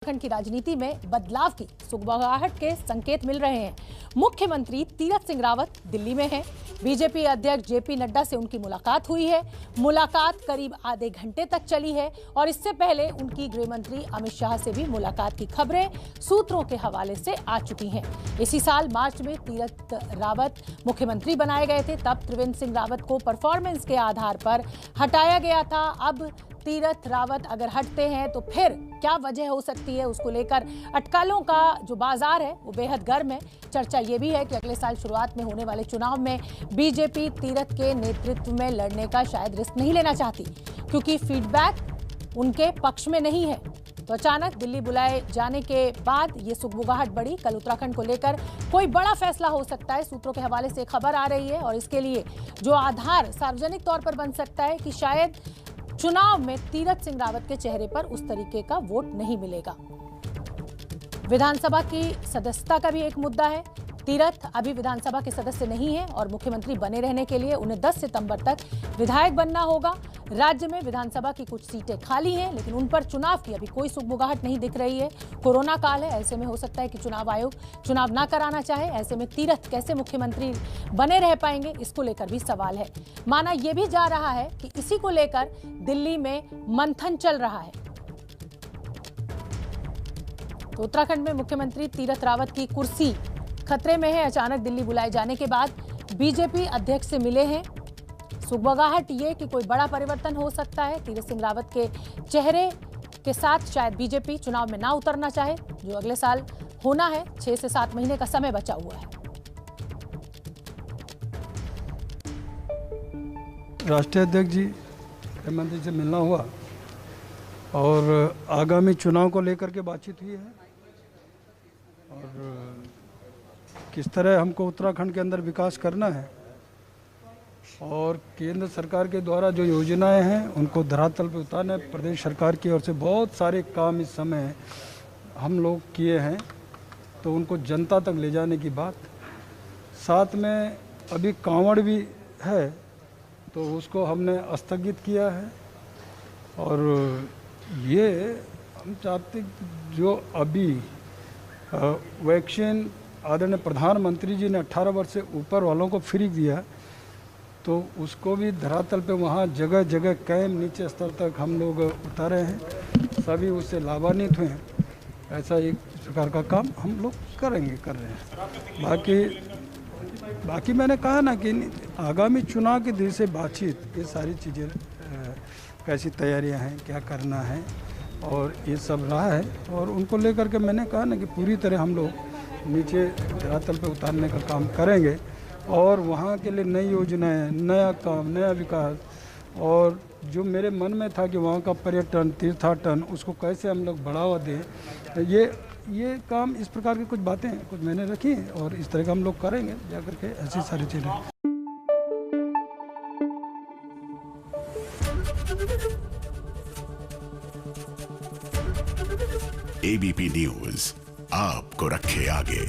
उत्तराखंड की राजनीति में बदलाव की सुगबुगाहट के संकेत मिल रहे हैं। मुख्यमंत्री तीरथ सिंह रावत दिल्ली में हैं। बीजेपी अध्यक्ष जेपी नड्डा से उनकी मुलाकात हुई है। मुलाकात करीब आधे घंटे तक चली है और इससे पहले उनकी गृह मंत्री अमित शाह से भी मुलाकात की खबरें सूत्रों के हवाले से आ चुकी हैं। इसी साल मार्च में तीरथ रावत मुख्यमंत्री बनाए गए थे, तब त्रिवेंद्र सिंह रावत को परफॉर्मेंस के आधार पर हटाया गया था। अब तीरथ रावत अगर हटते हैं तो फिर क्या वजह हो सकती है, उसको लेकर अटकलों का जो बाजार है वो बेहद गर्म है। चर्चा ये भी है कि अगले साल शुरुआत में होने वाले चुनाव में बीजेपी तीरथ के नेतृत्व में लड़ने का शायद रिस्क नहीं लेना चाहती, क्योंकि फीडबैक उनके पक्ष में नहीं है। तो अचानक दिल्ली बुलाए जाने के बाद ये सुगबुगाहट बढ़ी। कल उत्तराखंड को लेकर कोई बड़ा फैसला हो सकता है, सूत्रों के हवाले से खबर आ रही है। और इसके लिए जो आधार सार्वजनिक तौर पर बन सकता है कि शायद चुनाव में तीरथ सिंह रावत के चेहरे पर उस तरीके का वोट नहीं मिलेगा। विधानसभा की सदस्यता का भी एक मुद्दा है। तीरथ अभी विधानसभा के सदस्य नहीं है और मुख्यमंत्री बने रहने के लिए उन्हें 10 सितंबर तक विधायक बनना होगा। राज्य में विधानसभा की कुछ सीटें खाली हैं, लेकिन उन पर चुनाव की अभी कोई सुगबुगाहट नहीं दिख रही है। कोरोना काल है, ऐसे में हो सकता है कि चुनाव आयोग चुनाव ना कराना चाहे। ऐसे में तीरथ कैसे मुख्यमंत्री बने रह पाएंगे, इसको लेकर भी सवाल है। माना यह भी जा रहा है कि इसी को लेकर दिल्ली में मंथन चल रहा है। तो उत्तराखंड में मुख्यमंत्री तीरथ रावत की कुर्सी खतरे में है। अचानक दिल्ली बुलाए जाने के बाद बीजेपी अध्यक्ष से मिले हैं। सुगबुगाहट ये कि कोई बड़ा परिवर्तन हो सकता है। तीरथ सिंह रावत के चेहरे के साथ शायद बीजेपी चुनाव में ना उतरना चाहे, जो अगले साल होना है। 6 से 7 महीने का समय बचा हुआ है। राष्ट्रीय अध्यक्ष जी मंत्री से मिलना हुआ और आगामी चुनाव को लेकर के बातचीत हुई है और किस तरह हमको उत्तराखंड के अंदर विकास करना है और केंद्र सरकार के द्वारा जो योजनाएं हैं उनको धरातल पर उतारना है। प्रदेश सरकार की ओर से बहुत सारे काम इस समय हम लोग किए हैं, तो उनको जनता तक ले जाने की बात। साथ में अभी कांवड़ भी है, तो उसको हमने स्थगित किया है। और ये हम चाहते जो अभी वैक्सीन आदरणीय प्रधानमंत्री जी ने 18 वर्ष से ऊपर वालों को फ्री दिया, तो उसको भी धरातल पे वहाँ जगह जगह कैंप नीचे स्तर तक हम लोग उतारे हैं। सभी उससे लाभान्वित हुए हैं। ऐसा एक प्रकार का काम हम लोग कर रहे हैं। बाकी मैंने कहा ना कि आगामी चुनाव की दृष्टि से बातचीत, ये सारी चीज़ें कैसी तैयारियां हैं, क्या करना है, और ये सब रहा है। और उनको लेकर के मैंने कहा ना कि पूरी तरह हम लोग नीचे धरातल पे उतारने का काम करेंगे और वहाँ के लिए नई योजनाएं, नया काम, नया विकास, और जो मेरे मन में था कि वहाँ का पर्यटन, तीर्थाटन, उसको कैसे हम लोग बढ़ावा दें, ये काम, इस प्रकार की कुछ बातें कुछ मैंने रखी हैं और इस तरह का हम लोग करेंगे जाकर के ऐसी सारी चीज़ें। एबीपी न्यूज़ आपको रखे आगे।